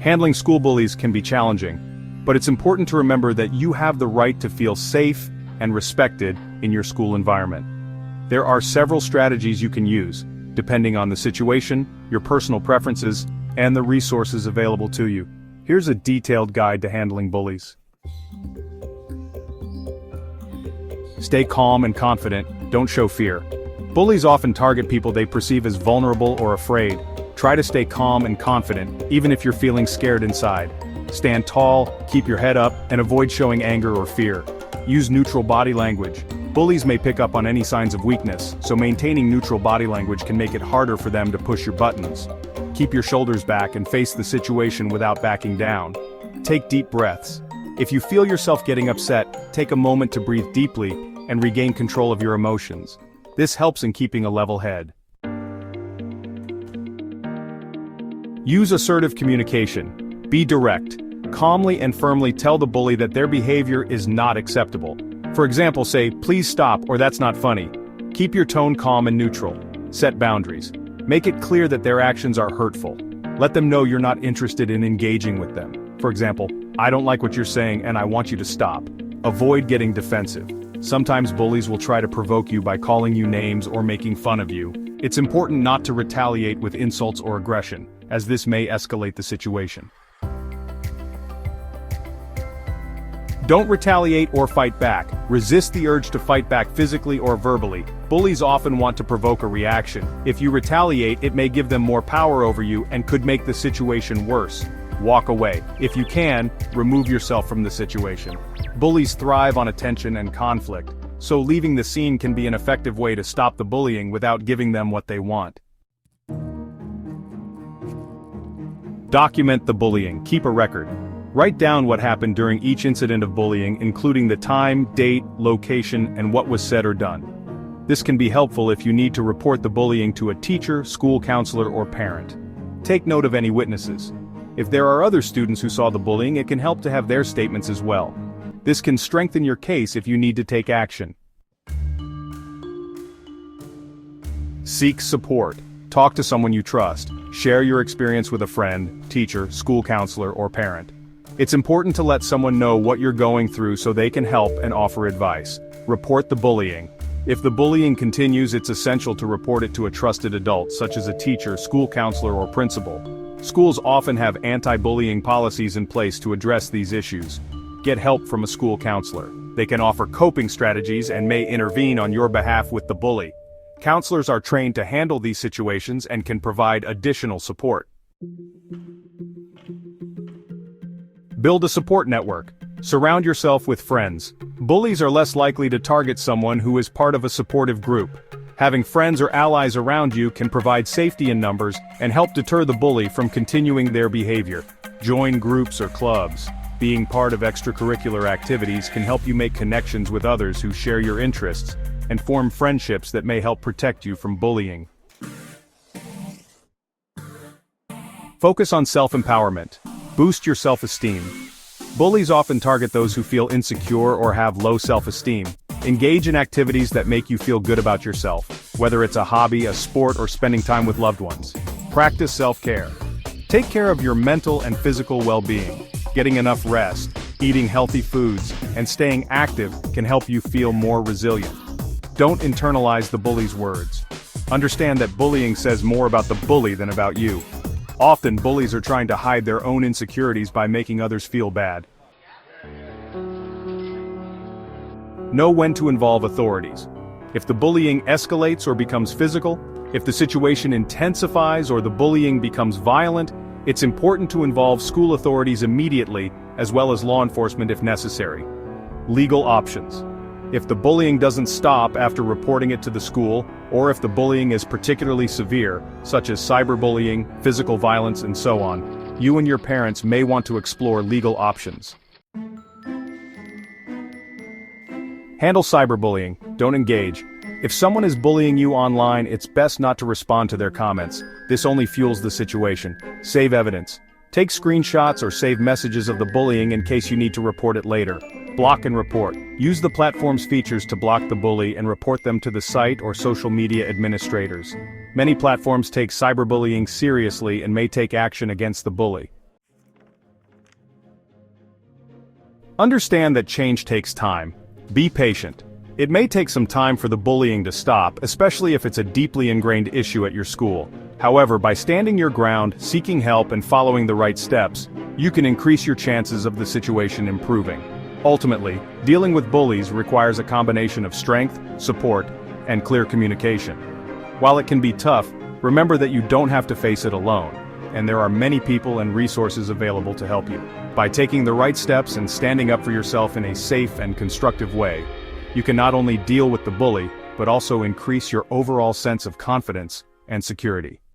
Handling school bullies can be challenging, but it's important to remember that you have the right to feel safe and respected in your school environment. There are several strategies you can use, depending on the situation, your personal preferences, and the resources available to you. Here's a detailed guide to handling bullies. Stay calm and confident, don't show fear. Bullies often target people they perceive as vulnerable or afraid. Try to stay calm and confident, even if you're feeling scared inside. Stand tall, keep your head up, and avoid showing anger or fear. Use neutral body language. Bullies may pick up on any signs of weakness, so maintaining neutral body language can make it harder for them to push your buttons. Keep your shoulders back and face the situation without backing down. Take deep breaths. If you feel yourself getting upset, take a moment to breathe deeply and regain control of your emotions. This helps in keeping a level head. Use assertive communication. Be direct. Calmly and firmly tell the bully that their behavior is not acceptable. For example, say, "Please stop," or "That's not funny." Keep your tone calm and neutral. Set boundaries. Make it clear that their actions are hurtful. Let them know you're not interested in engaging with them. For example, "I don't like what you're saying and I want you to stop." Avoid getting defensive. Sometimes bullies will try to provoke you by calling you names or making fun of you. It's important not to retaliate with insults or aggression, as this may escalate the situation. Don't retaliate or fight back. Resist the urge to fight back physically or verbally. Bullies often want to provoke a reaction. If you retaliate, it may give them more power over you and could make the situation worse. Walk away. If you can, remove yourself from the situation. Bullies thrive on attention and conflict, so leaving the scene can be an effective way to stop the bullying without giving them what they want. Document the bullying. Keep a record. Write down what happened during each incident of bullying, including the time, date, location, and what was said or done. This can be helpful if you need to report the bullying to a teacher, school counselor, or parent. Take note of any witnesses. If there are other students who saw the bullying, it can help to have their statements as well. This can strengthen your case if you need to take action. Seek support. Talk to someone you trust. Share your experience with a friend, teacher, school counselor, or parent. It's important to let someone know what you're going through so they can help and offer advice. Report the bullying. If the bullying continues, it's essential to report it to a trusted adult, such as a teacher, school counselor, or principal. Schools often have anti-bullying policies in place to address these issues. Get help from a school counselor. They can offer coping strategies and may intervene on your behalf with the bully. Counselors are trained to handle these situations and can provide additional support. Build a support network. Surround yourself with friends. Bullies are less likely to target someone who is part of a supportive group. Having friends or allies around you can provide safety in numbers and help deter the bully from continuing their behavior. Join groups or clubs. Being part of extracurricular activities can help you make connections with others who share your interests and form friendships that may help protect you from bullying. Focus on self-empowerment. Boost your self-esteem. Bullies often target those who feel insecure or have low self-esteem. Engage in activities that make you feel good about yourself, whether it's a hobby, a sport, or spending time with loved ones. Practice self-care. Take care of your mental and physical well-being. Getting enough rest, eating healthy foods, and staying active can help you feel more resilient. Don't internalize the bully's words. Understand that bullying says more about the bully than about you. Often, bullies are trying to hide their own insecurities by making others feel bad. Know when to involve authorities. If the bullying escalates or becomes physical, if the situation intensifies or the bullying becomes violent, it's important to involve school authorities immediately, as well as law enforcement if necessary. Legal options. If the bullying doesn't stop after reporting it to the school, or if the bullying is particularly severe, such as cyberbullying, physical violence, and so on, you and your parents may want to explore legal options. Handle cyberbullying. Don't engage. If someone is bullying you online, it's best not to respond to their comments. This only fuels the situation. Save evidence. Take screenshots or save messages of the bullying in case you need to report it later. Block and report. Use the platform's features to block the bully and report them to the site or social media administrators. Many platforms take cyberbullying seriously and may take action against the bully. Understand that change takes time. Be patient. It may take some time for the bullying to stop, especially if it's a deeply ingrained issue at your school. However, by standing your ground, seeking help, and following the right steps, you can increase your chances of the situation improving. Ultimately, dealing with bullies requires a combination of strength, support, and clear communication. While it can be tough, remember that you don't have to face it alone, and there are many people and resources available to help you. By taking the right steps and standing up for yourself in a safe and constructive way, you can not only deal with the bully, but also increase your overall sense of confidence and security.